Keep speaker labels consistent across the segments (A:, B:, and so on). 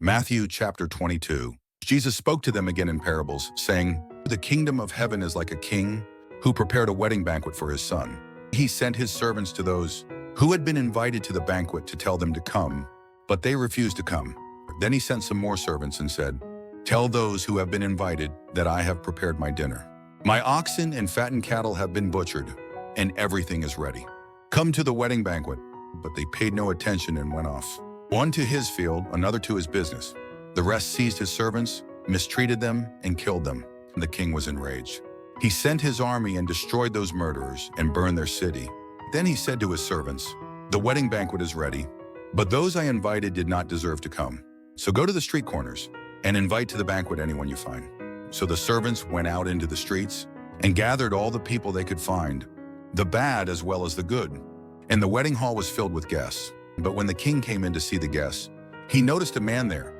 A: Matthew chapter 22. Jesus spoke to them again in parables, saying, "The kingdom of heaven is like a king who prepared a wedding banquet for his son. He sent his servants to those who had been invited to the banquet to tell them to come, but they refused to come. Then he sent some more servants and said, 'Tell those who have been invited that I have prepared my dinner. My oxen and fattened cattle have been butchered, and everything is ready. Come to the wedding banquet.' But they paid no attention and went off, one to his field, another to his business. The rest seized his servants, mistreated them, and killed them. The king was enraged. He sent his army and destroyed those murderers and burned their city. Then he said to his servants, 'The wedding banquet is ready, but those I invited did not deserve to come. So go to the street corners and invite to the banquet anyone you find.' So the servants went out into the streets and gathered all the people they could find, the bad as well as the good. And the wedding hall was filled with guests. But when the king came in to see the guests, he noticed a man there,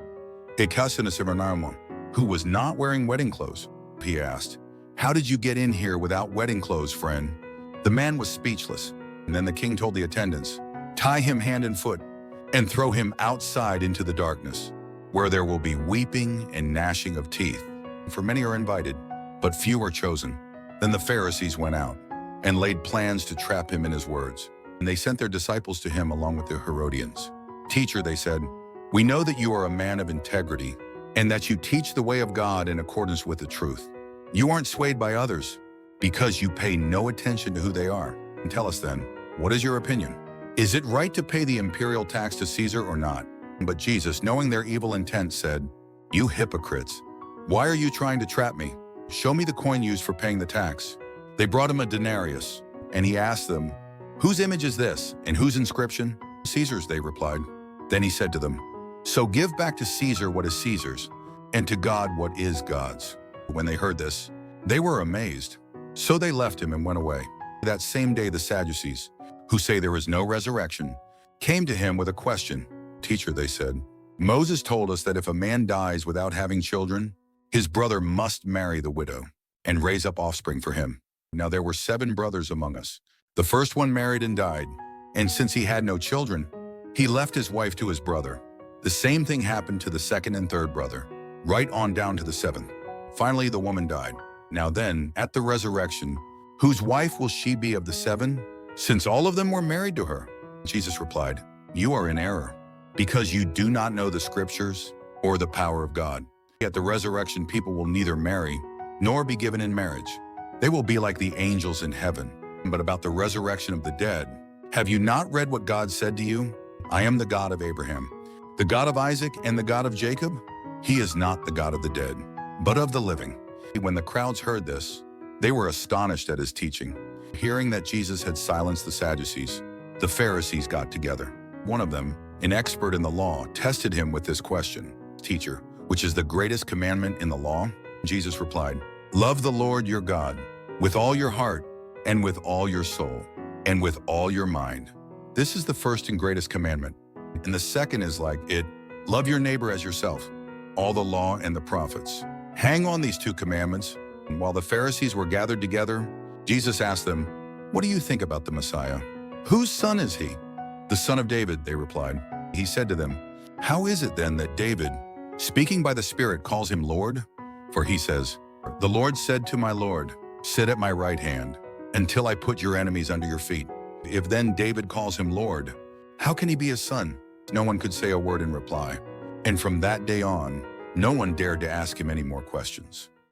A: who was not wearing wedding clothes. He asked, 'How did you get in here without wedding clothes, friend?' The man was speechless. And then the king told the attendants, 'Tie him hand and foot and throw him outside into the darkness, where there will be weeping and gnashing of teeth. For many are invited, but few are chosen.' Then the Pharisees went out and laid plans to trap him in his words. And they sent their disciples to him along with the Herodians. 'Teacher,' they said, 'we know that you are a man of integrity and that you teach the way of God in accordance with the truth. You aren't swayed by others because you pay no attention to who they are. And tell us then, what is your opinion? Is it right to pay the imperial tax to Caesar or not?' But Jesus, knowing their evil intent, said, 'You hypocrites, why are you trying to trap me? Show me the coin used for paying the tax.' They brought him a denarius, and he asked them, 'Whose image is this, and whose inscription?' 'Caesar's,' they replied. Then he said to them, 'So give back to Caesar what is Caesar's, and to God what is God's.' When they heard this, they were amazed. So they left him and went away. That same day the Sadducees, who say there is no resurrection, came to him with a question. 'Teacher,' they said, 'Moses told us that if a man dies without having children, his brother must marry the widow and raise up offspring for him. Now there were 7 brothers among us. The first one married and died, and since he had no children, he left his wife to his brother. The same thing happened to the second and third brother, right on down to the 7th. Finally, the woman died. Now then, at the resurrection, whose wife will she be of the 7, since all of them were married to her?' Jesus replied, 'You are in error, because you do not know the scriptures or the power of God. At the resurrection, people will neither marry nor be given in marriage. They will be like the angels in heaven. But about the resurrection of the dead, have you not read what God said to you? I am the God of Abraham, the God of Isaac, and the God of Jacob. He is not the God of the dead, but of the living.' When the crowds heard this, they were astonished at his teaching. Hearing that Jesus had silenced the Sadducees, the Pharisees got together. One of them, an expert in the law, tested him with this question, 'Teacher, which is the greatest commandment in the law?' Jesus replied, 'Love the Lord your God with all your heart, and with all your soul, and with all your mind. This is the first and greatest commandment. And the second is like it, love your neighbor as yourself. All the law and the prophets hang on these 2 commandments.' And while the Pharisees were gathered together, Jesus asked them, 'What do you think about the Messiah? Whose son is he?' 'The son of David,' they replied. He said to them, 'How is it then that David, speaking by the Spirit, calls him Lord? For he says, "The Lord said to my Lord, sit at my right hand, until I put your enemies under your feet." If then David calls him Lord, how can he be his son?' No one could say a word in reply. And from that day on, no one dared to ask him any more questions.